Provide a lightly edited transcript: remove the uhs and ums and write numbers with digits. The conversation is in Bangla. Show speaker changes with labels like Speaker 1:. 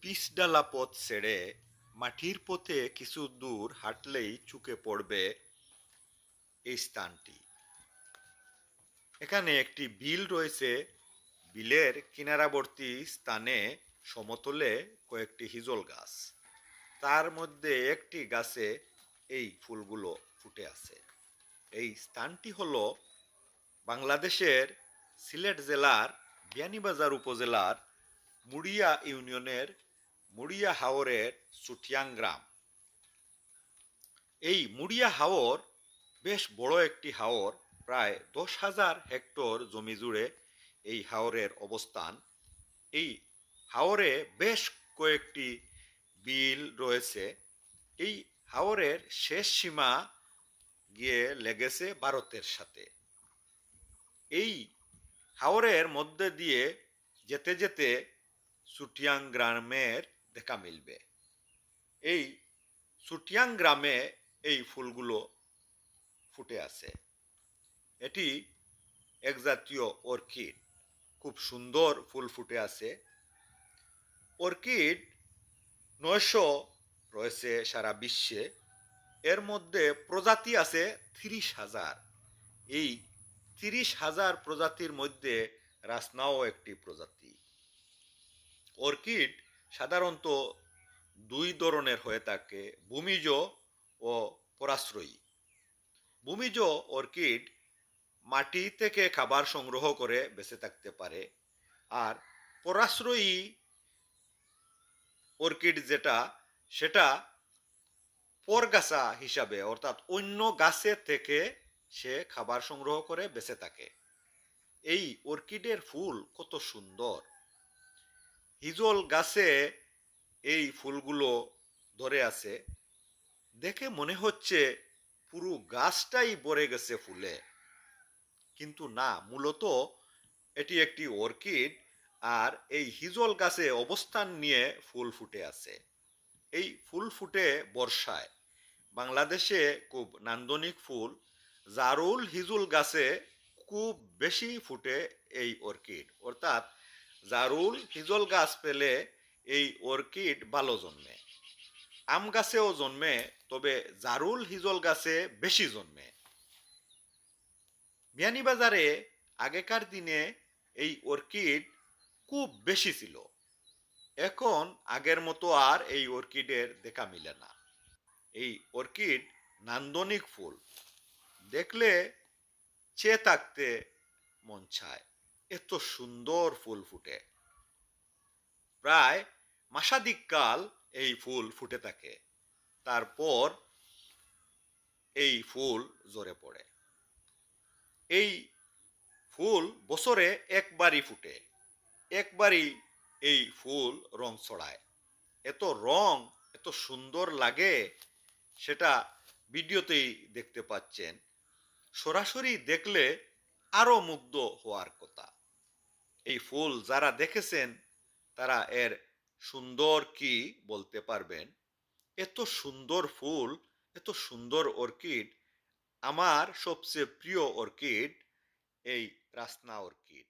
Speaker 1: পিচঢালা পথ ছেড়ে মাটির পথে কিছু দূর হাঁটলেই চোখে পড়বে এই স্থানটি। এখানে একটি বিল রয়েছে। বিলের কিনারাবর্তী স্থানে সমতলে কয়েকটি হিজল গাছ। তার মধ্যে একটি গাছে এই ফুলগুলো ফুটে আছে। এই স্থানটি হলো বাংলাদেশের সিলেট জেলার বিয়ানীবাজার উপজেলার মুড়িয়া ইউনিয়নের মুড়িয়া হাওরের চুটিয়াং গ্রাম। এই মুড়িয়া হাওর বেশ বড় একটি হাওর। প্রায় 10,000 হেক্টর জমি জুড়ে এই হাওরের অবস্থান। এই হাওরে বেশ কয়েকটি বিল রয়েছে। এই হাওরের শেষ সীমা গিয়ে লেগেছে ভারতের সাথে। এই হাওরের মধ্যে দিয়ে যেতে যেতে চুটিয়াং গ্রামের দেখা মিলবে। এই চুটিয়াং গ্রামে এই ফুলগুলো ফুটে আছে। এটি এক জাতীয় অর্কিড। খুব সুন্দর ফুল ফুটে আছে। অর্কিড 900 রয়েছে সারা বিশ্বে। এর মধ্যে প্রজাতি আছে 30,000। এই 30,000 প্রজাতির মধ্যে রাসনাও একটি প্রজাতি। অর্কিড সাধারণত দুই ধরনের হয়ে থাকে, ভূমিজ ও পরাশ্রয়ী। ভূমিজ অর্কিড মাটি থেকে খাবার সংগ্রহ করে বেঁচে থাকতে পারে। আর পরাশ্রয়ী অর্কিড সেটা পরগাছা হিসাবে, অর্থাৎ অন্য গাছের থেকে সে খাবার সংগ্রহ করে বেঁচে থাকে। এই অর্কিডের ফুল কত সুন্দর! হিজল গাছে এই ফুলগুলো ধরে আছে। দেখে মনে হচ্ছে পুরো গাছটাই ভরে গেছে ফুলে, কিন্তু না, মূলত এটি একটি অর্কিড। আর এই হিজল গাছে অবস্থান নিয়ে ফুল ফুটে আছে। এই ফুল ফুটে বর্ষায়। বাংলাদেশে খুব নান্দনিক ফুল। জারুল হিজুল গাছে খুব বেশি ফুটে এই অর্কিড, অর্থাৎ জারুল হিজল গাছ পেলে এই অর্কিড ভালো জন্মে। আম গাছেও জন্মে, তবে জারুল হিজল গাছে বেশি জন্মে। বিয়ানীবাজারে আগেকার দিনে এই অর্কিড খুব বেশি ছিল। এখন আগের মতো আর এই অর্কিডের দেখা মিলে না। এই অর্কিড নান্দনিক ফুল, দেখলে চেয়ে থাকতে মন চায়। এত সুন্দর ফুল ফুটে। প্রায় মাসাধিক কাল এই ফুল ফুটে থাকে। তারপর এই ফুল ঝরে পড়ে। এই ফুল বছরে একবারই ফুটে। একবারই এই ফুল রং ছড়ায়। এত রং, এত সুন্দর লাগে, সেটা ভিডিওতেই দেখতে পাচ্ছেন। সরাসরি দেখলে আরো মুগ্ধ হওয়ার কথা। এই ফুল যারা দেখেছেন তারা এর সুন্দর কি বলতে পারবেন। এত সুন্দর ফুল, এত সুন্দর অর্কিড। আমার সবচেয়ে প্রিয় অর্কিড এই রাসনা অর্কিড।